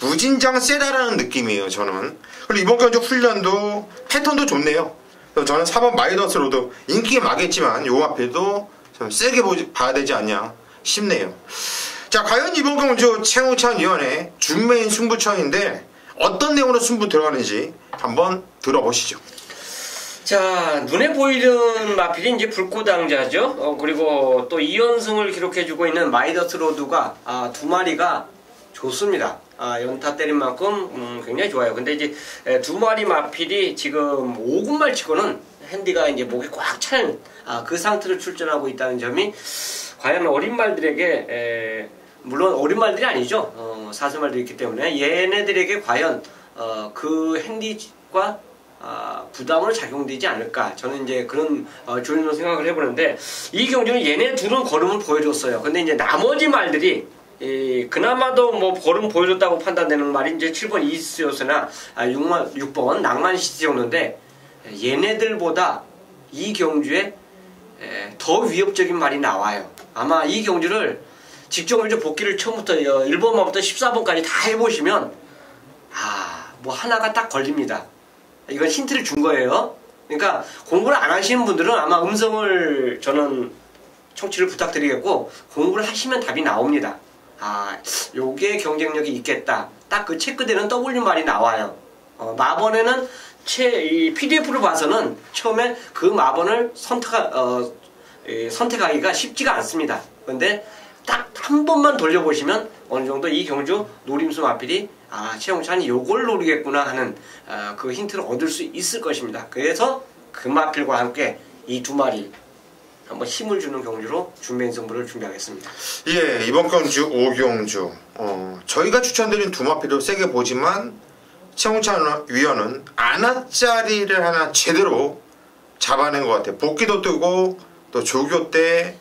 무진장 세다라는 느낌이에요, 저는. 그리고 이번 경주 훈련도 패턴도 좋네요. 그래서 저는 4번 마이더스 로드 인기 많겠지만 요 마필도 좀 세게 봐야 되지 않냐 싶네요. 자, 과연 이번 경주 최홍찬 위원의 준메인 승부처인데 어떤 내용으로 승부 들어가는지 한번 들어보시죠. 자, 눈에 보이는 마필이 이제 불꽃왕자죠. 그리고 또 2연승을 기록해주고 있는 마이더스 로드가 두 마리가 좋습니다. 연타 때린 만큼 굉장히 좋아요. 근데 이제 두 마리 마필이 지금 5군말 치고는 핸디가 이제 목에 꽉 찬 그 상태로 출전하고 있다는 점이 과연 어린 말들에게 물론 어린 말들이 아니죠. 사슴말들이 있기 때문에 얘네들에게 과연 그 핸디과 부담으로 작용되지 않을까. 저는 이제 그런 조연으로 생각을 해보는데 이 경주는 얘네 둘은 걸음을 보여줬어요. 근데 이제 나머지 말들이 그나마도 뭐 걸음 보여줬다고 판단되는 말이 이제 7번 이스였으나 6번 낭만시티였는데 얘네들보다 이 경주에 더 위협적인 말이 나와요. 아마 이 경주를 직전경주 복귀를 처음부터 1번만부터 14번까지 다 해보시면 뭐 하나가 딱 걸립니다. 이건 힌트를 준 거예요. 그러니까 공부를 안 하시는 분들은 아마 음성을 저는 청취를 부탁드리겠고, 공부를 하시면 답이 나옵니다. 요게 경쟁력이 있겠다. 딱 그 체크되는 W 말이 나와요. 마번에는 이 PDF를 봐서는 처음에 그 마번을 선택하기가 쉽지가 않습니다. 그런데 딱 한 번만 돌려보시면 어느 정도 이 경주 노림수 마필이 최홍찬이 요걸 노리겠구나 하는 그 힌트를 얻을 수 있을 것입니다. 그래서 그 마필과 함께 이 두 마리 한번 힘을 주는 경주로 준메인 승부를 준비하겠습니다. 예, 이번 경주 5경주 저희가 추천드린 두 마필을 세게 보지만 최홍찬 위원은 아나짜리를 하나 제대로 잡아낸 것 같아요. 복귀도 뜨고 또 조교 때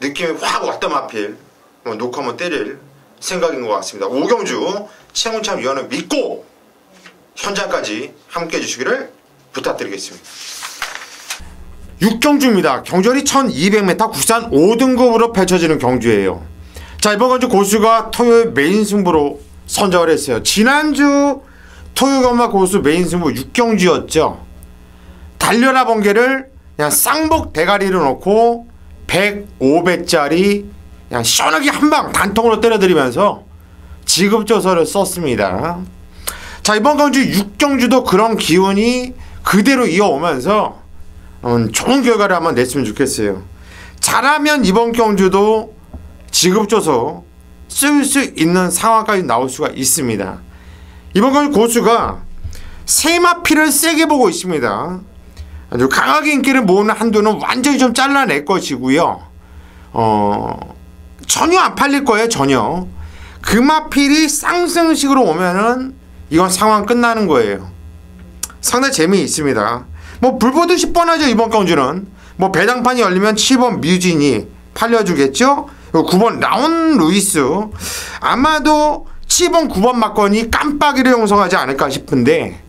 느낌이 확 왔던 마필 놓고 한번 때릴 생각인 것 같습니다. 5경주 최홍찬 위원을 믿고 현장까지 함께 해주시기를 부탁드리겠습니다. 6경주입니다. 경주열이 1200m 국산 5등급으로 펼쳐지는 경주예요. 자, 이번 경주 고수가 토요일 메인 승부로 선정을 했어요. 지난주 토요일마 고수 메인 승부 6경주였죠. 달려라 번개를 그냥 쌍복 대가리로 놓고 100, 500짜리 그냥 시원하게 한방 단통으로 때려드리면서 지급조서를 썼습니다. 자, 이번 경주 6경주도 그런 기운이 그대로 이어오면서 좋은 결과를 한번 냈으면 좋겠어요. 잘하면 이번 경주도 지급조서 쓸 수 있는 상황까지 나올 수가 있습니다. 이번 경주 고수가 세마피를 세게 보고 있습니다. 아주 강하게 인기를 모으는 한도는 완전히 좀 잘라낼 것이고요. 전혀 안 팔릴 거예요. 전혀. 그 마필이 쌍승식으로 오면은 이건 상황 끝나는 거예요. 상당히 재미있습니다. 뭐 불보듯이 뻔하죠. 이번 경주는 뭐 배당판이 열리면 7번 뮤진이 팔려주겠죠. 9번 라운 루이스, 아마도 7번 9번 막건이 깜빡이를 형성하지 않을까 싶은데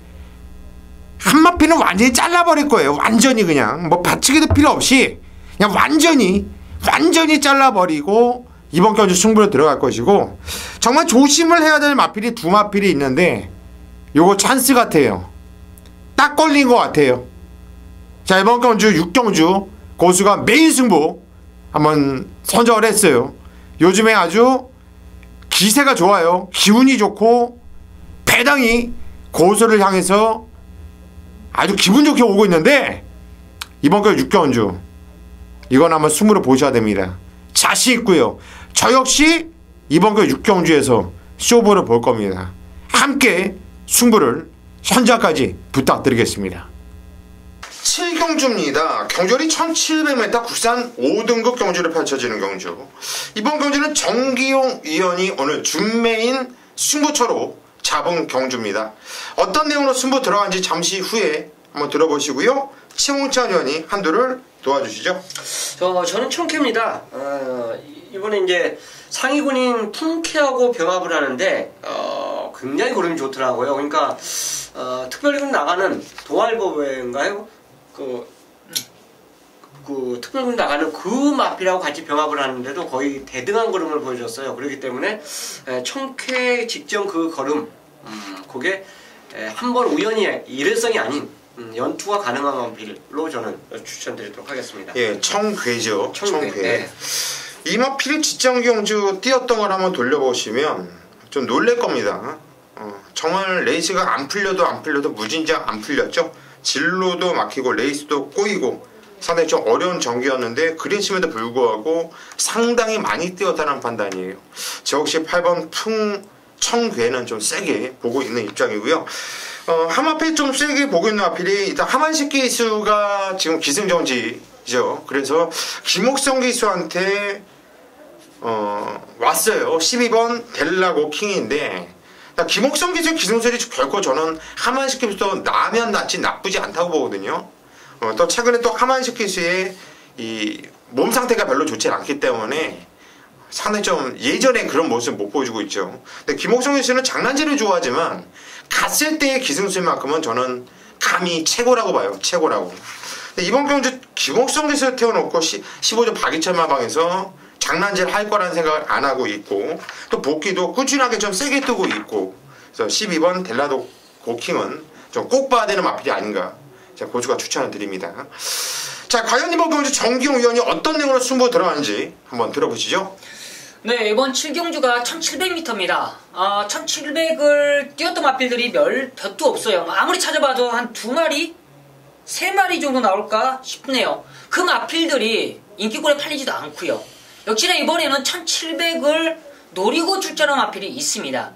한마피는 완전히 잘라버릴 거예요. 완전히 그냥 뭐 받치기도 필요 없이 그냥 완전히 잘라버리고 이번 경주 승부로 들어갈 것이고, 정말 조심을 해야 될 마필이 두 마필이 있는데 요거 찬스 같아요. 딱 걸린 것 같아요. 자, 이번 경주 6경주 고수가 메인 승부 한번 선정을 했어요. 요즘에 아주 기세가 좋아요. 기운이 좋고 배당이 고수를 향해서 아주 기분 좋게 오고 있는데 이번 경주 6경주 이건 한번 승부를 보셔야 됩니다. 자신 있고요. 저 역시 이번 경주 6경주에서 쇼부를 볼 겁니다. 함께 승부를 현장까지 부탁드리겠습니다. 7경주입니다. 경주열이 1700m 국산 5등급 경주를 펼쳐지는 경주. 이번 경주는 정기용 위원이 오늘 준메인 승부처로 잡은 경주입니다. 어떤 내용으로 승부 들어간지 잠시 후에 한번 들어보시고요. 최홍찬 위원이 한두를 도와주시죠. 저는 청캐입니다. 이번에 이제 상위군인 풍캐하고 병합을 하는데 굉장히 그림이 좋더라고요. 그러니까 특별군 나가는 도알보인가요? 그 특별군 나가는 그 마필하고 같이 병합을 하는데도 거의 대등한 걸음을 보여줬어요. 그렇기 때문에 청캐 직전 그 걸음, 그게 한번 우연히 일회성이 아닌 연투가 가능한 마필로 저는 추천드리도록 하겠습니다. 예, 청괴죠. 청괴. 네. 이 마필이 직전경주 뛰었던 걸 한번 돌려보시면 좀 놀랄 겁니다. 정말 레이스가 안 풀려도 무진장 안 풀렸죠. 진로도 막히고 레이스도 꼬이고 상당히 좀 어려운 경기였는데 그랬음에도 불구하고 상당히 많이 뛰었다는 판단이에요. 저 역시 8번 청괴는 좀 세게 보고 있는 입장이고요. 하마필 좀 세게 보고 있는 마필이 일단 하만식 기수가 지금 기승전지죠. 그래서 김옥성 기수한테 왔어요. 12번 델라고 킹인데 김옥성 기수의 기승술이 결코 저는 하만식 기수도 나면 낫지 나쁘지 않다고 보거든요. 또 최근에 또 하만식 기수의 이 몸 상태가 별로 좋지 않기 때문에 상당히 좀 예전에 그런 모습을 못 보여주고 있죠. 근데 김옥성 기수는 장난질을 좋아하지만 갔을 때의 기승술만큼은 저는 감히 최고라고 봐요. 최고라고. 근데 이번 경주 김옥성 기수를 태워놓고 15조 박이철 마방에서 장난질 할 거라는 생각을 안 하고 있고 또 복귀도 꾸준하게 좀 세게 뜨고 있고 그래서 12번 델라도 고킹은 좀 꼭 봐야 되는 마필이 아닌가 제가 고수가 추천을 드립니다. 자, 과연 이번 경주 정기용 위원이 어떤 내용으로 승부 들어가는지 한번 들어보시죠. 네, 이번 7경주가 1700m입니다. 1700을 뛰었던 마필들이 몇도 없어요. 아무리 찾아봐도 한 2마리? 3마리 정도 나올까 싶네요. 그 마필들이 인기골에 팔리지도 않고요. 역시나 이번에는 1700을 노리고 출전한 마필이 있습니다.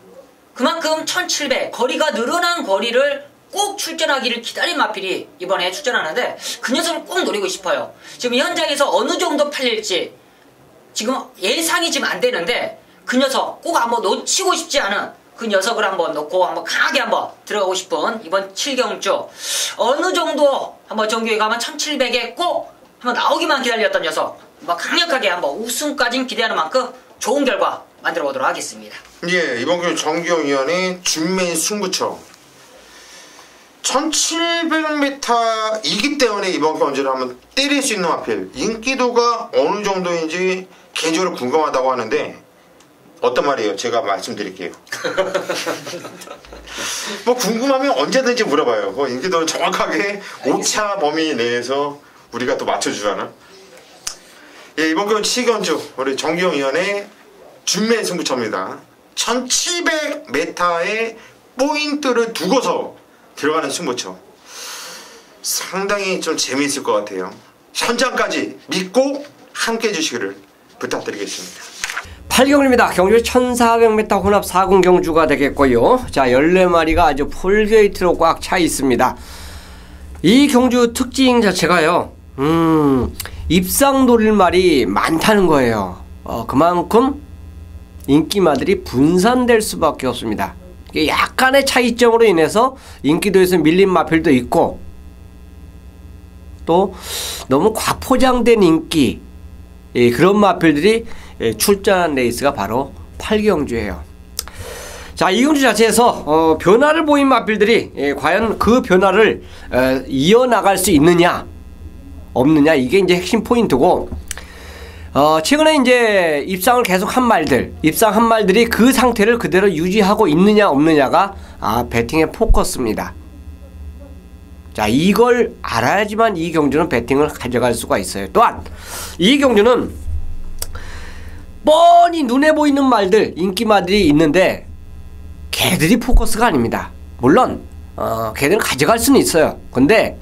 그만큼 1700, 거리가 늘어난 거리를 꼭 출전하기를 기다린 마필이 이번에 출전하는데 그 녀석을 꼭 노리고 싶어요. 지금 현장에서 어느 정도 팔릴지 지금 예상이 지금 안 되는데 그 녀석 꼭 한번 놓치고 싶지 않은 그 녀석을 한번 놓고 한번 강하게 한번 들어가고 싶은 이번 7경주 어느 정도 한번 정규에 가면 1700에 꼭 한번 나오기만 기다렸던 녀석 뭐 강력하게 한번 우승까지 기대하는 만큼 좋은 결과 만들어 보도록 하겠습니다. 예, 이번 경주 정기용위원의 준메인 승부처 1700m이기 때문에 이번 경주를 한번 때릴 수 있는 마필 인기도가 어느 정도인지 개인적으로 궁금하다고 하는데 어떤 말이에요? 제가 말씀드릴게요. 뭐 궁금하면 언제든지 물어봐요. 그 인기도는 정확하게 오차 범위 내에서 우리가 또 맞춰주잖아. 예, 이번 경주 7경주 우리 정기용 위원의 준메인 승부처입니다. 1700m의 포인트를 두고서 들어가는 승부처 상당히 좀 재미있을 것 같아요. 현장까지 믿고 함께 해주시기를 부탁드리겠습니다. 8경주입니다. 경주 1400m 혼합 4군 경주가 되겠고요. 자, 14마리가 아주 폴게이트로 꽉 차 있습니다. 이 경주 특징 자체가요. 입상 노릴 말이 많다는 거예요. 그만큼 인기마들이 분산될 수밖에 없습니다. 약간의 차이점으로 인해서 인기도에서 밀린 마필도 있고 또 너무 과포장된 인기 그런 마필들이 출전한 레이스가 바로 8경주예요. 자, 이 경주 자체에서 변화를 보인 마필들이 과연 그 변화를 이어나갈 수 있느냐 없느냐 이게 이제 핵심 포인트고 최근에 이제 입상을 계속 한 말들이 그 상태를 그대로 유지하고 있느냐 없느냐가 배팅의 포커스입니다. 자, 이걸 알아야지만 이 경주는 배팅을 가져갈 수가 있어요. 또한 이 경주는 뻔히 눈에 보이는 말들, 인기마들이 있는데 걔들이 포커스가 아닙니다. 물론 걔들은 가져갈 수는 있어요. 근데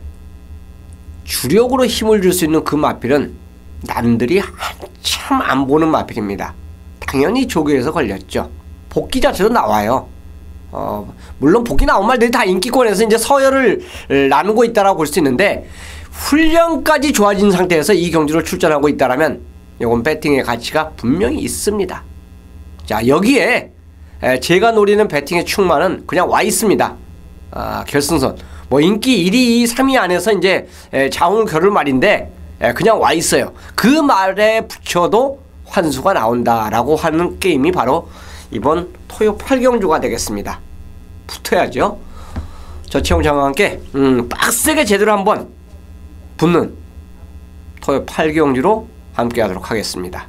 주력으로 힘을 줄 수 있는 그 마필은 남들이 한참 안 보는 마필입니다. 당연히 조교에서 걸렸죠. 복귀 자체도 나와요. 물론 복귀 나온 말들이 다 인기권에서 이제 서열을 나누고 있다라고 볼 수 있는데 훈련까지 좋아진 상태에서 이 경주를 출전하고 있다라면 이건 배팅의 가치가 분명히 있습니다. 자, 여기에 제가 노리는 배팅의 충만은 그냥 와 있습니다. 결승선 뭐 인기 1위, 2위, 3위 안에서 이제 자웅을 겨룰 말인데 그냥 와 있어요. 그 말에 붙여도 환수가 나온다라고 하는 게임이 바로 이번 토요 8경주가 되겠습니다. 붙어야죠. 저체온장과 함께 빡세게 제대로 한번 붙는 토요 8경주로 함께 하도록 하겠습니다.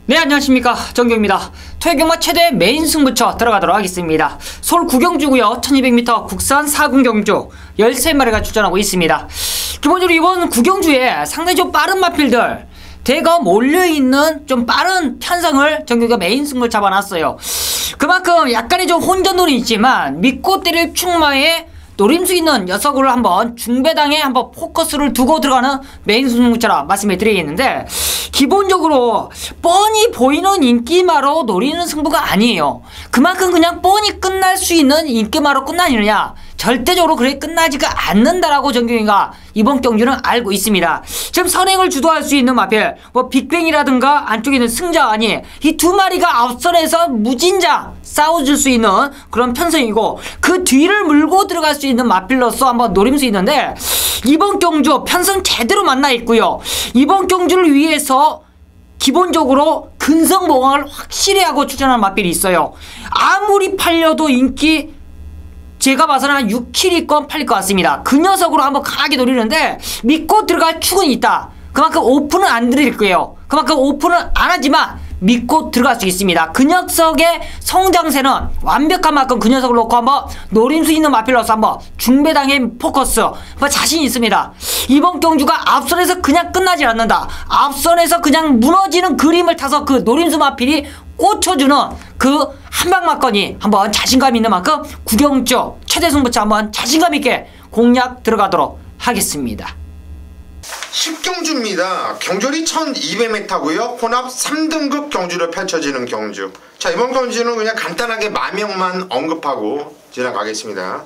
네, 안녕하십니까, 정경입니다. 토요경마 최대 메인 승부처 들어가도록 하겠습니다. 서울 9경주고요 1200m 국산 4군 경주 13마리가 출전하고 있습니다. 기본적으로 이번 9경주에 상당히 좀 빠른 마필들 대거 몰려있는 좀 빠른 편성을 정규가 메인 승부를 잡아놨어요. 그만큼 약간의 좀 혼전놀이 있지만 믿고 때릴 충마에 노림수 있는 녀석을 한번 중배당에 한번 포커스를 두고 들어가는 메인 승부처럼 말씀을 드리겠는데, 기본적으로 뻔히 보이는 인기마로 노리는 승부가 아니에요. 그만큼 그냥 뻔히 끝날 수 있는 인기마로 끝나느냐, 절대적으로 그렇게 끝나지가 않는다라고 정경이가 이번 경주는 알고 있습니다. 지금 선행을 주도할 수 있는 마필, 뭐 빅뱅이라든가 안쪽에 있는 승자아니, 이 두 마리가 앞선에서 무진장 싸워줄 수 있는 그런 편성이고, 그 뒤를 물고 들어갈 수 있는 마필로서 한번 노림수 있는데, 이번 경주 편성 제대로 만나 있고요. 이번 경주를 위해서 기본적으로 근성보강을 확실히 하고 출전하는 마필이 있어요. 아무리 팔려도 인기 제가 봐서는 한 6킬이건 팔릴 것 같습니다. 그 녀석으로 한번 강하게 노리는데 믿고 들어갈 축은 있다. 그만큼 오픈은 안 드릴 거예요. 그만큼 오픈은 안 하지만 믿고 들어갈 수 있습니다. 그 녀석의 성장세는 완벽한 만큼 그 녀석을 놓고 한번 노림수 있는 마필로서 한번 중배당의 포커스 한번 자신 있습니다. 이번 경주가 앞선에서 그냥 끝나지 않는다. 앞선에서 그냥 무너지는 그림을 타서 그 노림수 마필이 꽂혀주는 그 한방막건이 한번 자신감 있는 만큼 구경주 최대 승부처 한번 자신감 있게 공략 들어가도록 하겠습니다. 10경주입니다. 경주리 1200m고요. 혼합 3등급 경주로 펼쳐지는 경주. 자, 이번 경주는 그냥 간단하게 마명만 언급하고 지나가겠습니다.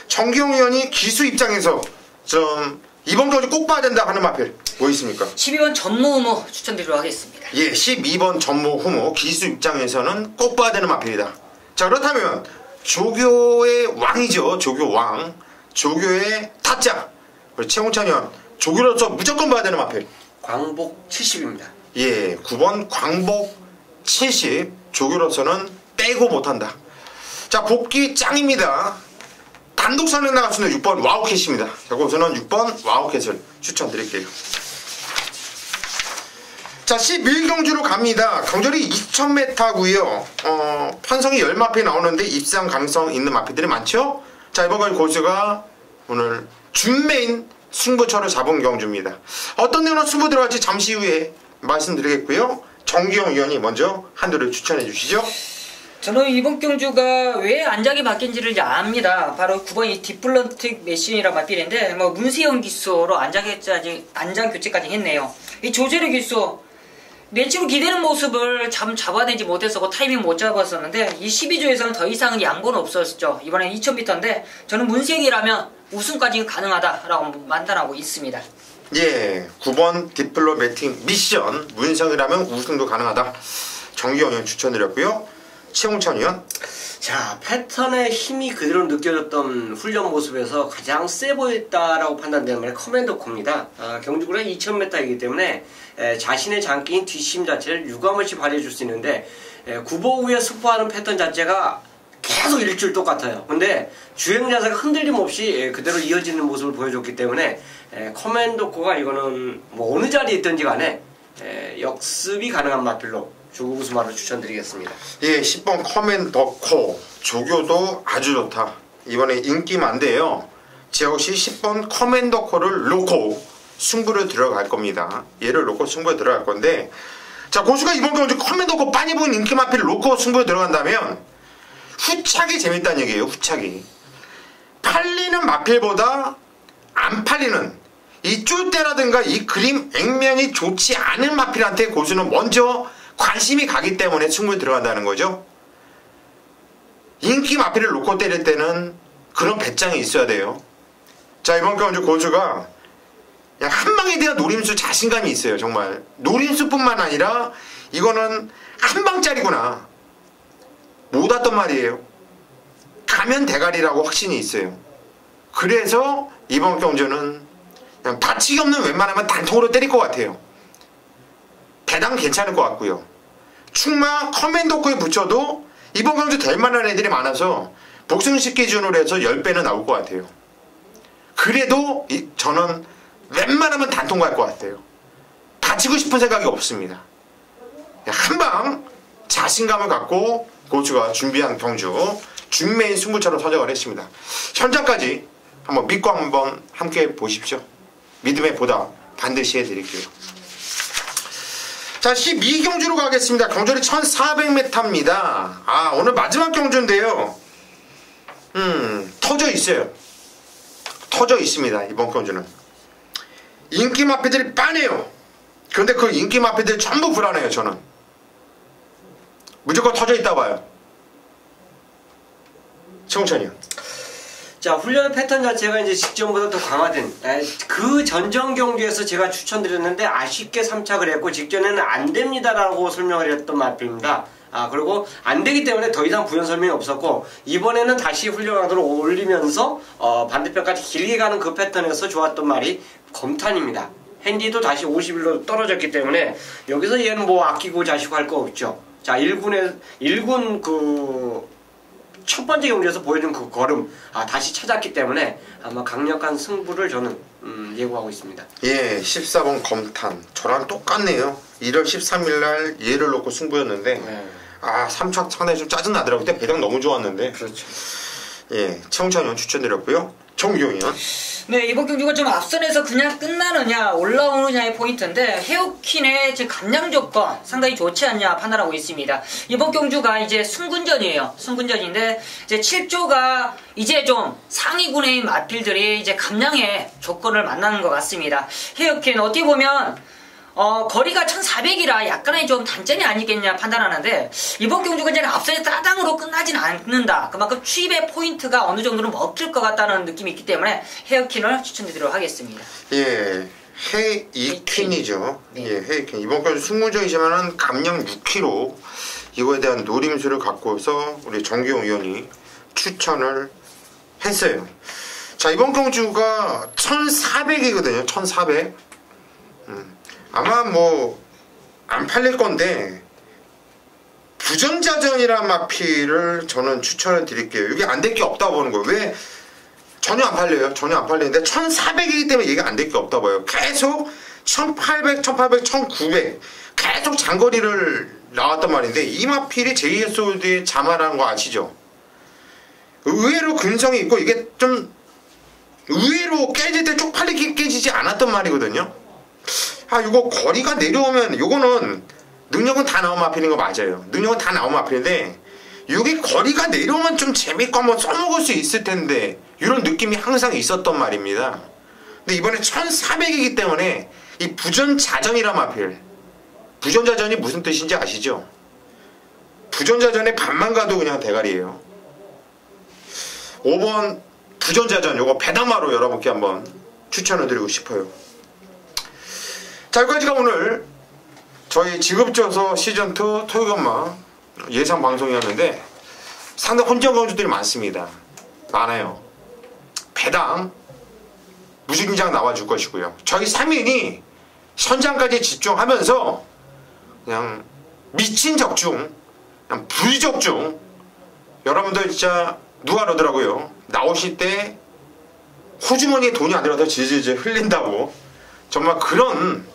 정기용 의원이 기수 입장에서 좀 이번 경주 꼭 봐야 된다 하는 마필 뭐 있습니까? 12번 전무후무 추천드리도록 하겠습니다. 예, 12번 전무후무 기수 입장에서는 꼭 봐야 되는 마필이다. 자, 그렇다면 조교의 왕이죠. 조교 왕. 조교의 타짜. 우리 최홍찬 의원. 조교로서 무조건 봐야 되는 마필. 광복 70입니다. 예, 9번 광복 70. 조교로서는 빼고 못한다. 자, 복귀 짱입니다. 단독 선행 나갈 수 있는 6번 와우캣입니다. 자, 그래서는 6번 와우캣을 추천드릴게요. 자, 11경주로 갑니다. 경절이 2000m고요. 편성이 10마필 나오는데 입상 가능성 있는 마필들이 많죠? 자, 이번 고수가 오늘 준메인 승부처를 잡은 경주입니다. 어떤 내용으로 승부 들어갈지 잠시 후에 말씀드리겠고요. 정기용 의원이 먼저 한두를 추천해 주시죠. 저는 이번 경주가 왜 안장이 바뀐지를 이제 압니다. 바로 9번 이 디플런틱 메신이라는 마필인데, 뭐 문세영 기수로 안장 교체까지 했네요. 이 조재료 기수 렌치로 기대는 모습을 잡아야 되지 못해서 그 타이밍 못 잡았었는데, 이 12조에서는 더 이상은 양보는 없었죠. 이번엔 2000m인데 저는 문세영이라면 우승까지 가능하다라고 판단하고 있습니다. 예, 9번 디플로매틱 미션 문성이라면 우승도 가능하다. 정기영 의원 추천드렸고요. 최홍찬 의원. 자, 패턴의 힘이 그대로 느껴졌던 훈련 모습에서 가장 세 보였다라고 판단되는 말이 커맨더코입니다. 경주구가 2000m이기 때문에 자신의 장기인 뒷심 자체를 유감없이 발휘해줄 수 있는데, 구보 후에 스포하는 패턴 자체가 계속 일주일 똑같아요. 근데 주행 자세가 흔들림 없이 그대로 이어지는 모습을 보여줬기 때문에 커맨더코가 이거는 뭐 어느 자리에 있든지 간에 역습이 가능한 마필로 조교 우승마를 추천드리겠습니다. 예, 10번 커맨더코 조교도 아주 좋다. 이번에 인기 많대요. 제 역시 10번 커맨더코를 놓고 승부를 들어갈 겁니다. 얘를 놓고 승부에 들어갈 건데, 자, 고수가 이번 경주 커맨더코 빤히 보인 인기 마필을 놓고 승부에 들어간다면 후착이 재밌다는 얘기예요. 후착이 팔리는 마필보다 안 팔리는 이 쫄대라든가 이 그림 액면이 좋지 않은 마필한테 고수는 먼저 관심이 가기 때문에 승부에 들어간다는 거죠. 인기 마필을 놓고 때릴 때는 그런 배짱이 있어야 돼요. 자, 이번 경주 고수가 그냥 한 방에 대한 노림수 자신감이 있어요. 정말 노림수뿐만 아니라 이거는 한 방짜리구나 못 왔단 말이에요. 가면 대가리라고 확신이 있어요. 그래서 이번 경주는 그냥 다치기 없는 웬만하면 단통으로 때릴 것 같아요. 배당 괜찮을 것 같고요. 충마 커맨더코에 붙여도 이번 경주 될 만한 애들이 많아서 복승식 기준으로 해서 10배는 나올 것 같아요. 그래도 저는 웬만하면 단통 갈 것 같아요. 다치고 싶은 생각이 없습니다. 한방 자신감을 갖고 고수가 준비한 경주 준메인 승부처럼 선정을 했습니다. 현장까지 한번 믿고 한번 함께 보십시오. 믿음의 보답 반드시 해드릴게요. 자, 12경주로 가겠습니다. 경주는 1400m입니다. 오늘 마지막 경주인데요. 터져 있어요. 터져 있습니다. 이번 경주는 인기 마피들이 빠네요. 그런데 그 인기 마피들 전부 불안해요. 저는 무조건 터져 있다 봐요. 최홍찬이요. 자, 훈련 패턴 자체가 이제 직전보다 더 강화된 그 전전 경기에서 제가 추천드렸는데 아쉽게 3착을 했고 직전에는 안 됩니다라고 설명을 했던 마필입니다. 그리고 안 되기 때문에 더 이상 부연 설명이 없었고 이번에는 다시 훈련하도록 올리면서 반대편까지 길게 가는 그 패턴에서 좋았던 말이 검탄입니다. 핸디도 다시 51로 떨어졌기 때문에 여기서 얘는 뭐 아끼고 자시고 할 거 없죠. 자, 1군 그 첫 번째 경기에서 보여준 그 걸음 다시 찾았기 때문에 아마 강력한 승부를 저는 예고하고 있습니다. 예, 14번 검탄 저랑 똑같네요. 1월 13일날 얘를 놓고 승부였는데 3착 상당히 좀 짜증나더라고요. 그때 배당 너무 좋았는데. 그렇죠. 예, 최홍찬 의원 추천드렸고요. 정규용 의원. 네, 이번 경주가 좀 앞선에서 그냥 끝나느냐 올라오느냐의 포인트인데 헤어킨의 지금 감량 조건 상당히 좋지 않냐 판단하고 있습니다. 이번 경주가 이제 승군전이에요. 승군전인데 이제 7조가 이제 좀 상위군의 마필들이 이제 감량의 조건을 만나는 것 같습니다. 헤어킨 어떻게 보면 거리가 1400이라 약간의 좀 단점이 아니겠냐 판단하는데 이번 경주가 이제 앞서의 따당으로 끝나진 않는다. 그만큼 추입의 포인트가 어느 정도는 먹힐 것 같다는 느낌이 있기 때문에 헤어킨을 추천드리도록 하겠습니다. 예, 헤이퀸이죠. 네. 예, 헤이퀸. 이번 경주 승무전이지만은 감량 6kg 이거에 대한 노림수를 갖고서 우리 정규용 의원이 추천을 했어요. 자, 이번 경주가 1400이거든요. 1400. 아마 뭐 안 팔릴 건데 부전자전이란 마피를 저는 추천을 드릴게요. 이게 안 될 게 없다고 보는 거예요. 왜? 전혀 안 팔려요. 전혀 안 팔리는데 1400이기 때문에 얘가 안 될 게 없다고 봐요. 계속 1800, 1800, 1900 계속 장거리를 나왔단 말인데 이 마필이 JSOD에 자만한 거 아시죠? 의외로 근성이 있고 이게 좀 의외로 깨질 때 쪽팔리게 깨지지 않았단 말이거든요. 요거 거리가 내려오면 요거는 능력은 다 나온 마필인 거 맞아요. 능력은 다 나온 마필인데 이게 거리가 내려오면 좀 재밌고 한번 써먹을 수 있을 텐데 이런 느낌이 항상 있었던 말입니다. 근데 이번에 1400이기 때문에 이 부전자전이란 마필, 부전자전이 무슨 뜻인지 아시죠? 부전자전에 반만 가도 그냥 대가리예요. 5번 부전자전 요거 배당마로 여러분께 한번 추천을 드리고 싶어요. 자, 여기까지가 오늘 저희 지급조서 시즌2 토요일간마 예상 방송이었는데 상당히 혼전 경주들이 많습니다. 많아요. 배당 무진장 나와줄 것이고요. 저희 3인이 현장까지 집중하면서 그냥 미친 적중, 그냥 불적중. 여러분들 진짜 누가 그러더라고요. 나오실 때 호주머니에 돈이 안 들어서 질질질 흘린다고. 정말 그런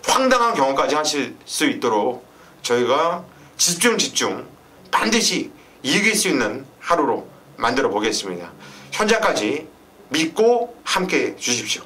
황당한 경험까지 하실 수 있도록 저희가 집중 반드시 이길 수 있는 하루로 만들어 보겠습니다. 현장까지 믿고 함께 해 주십시오.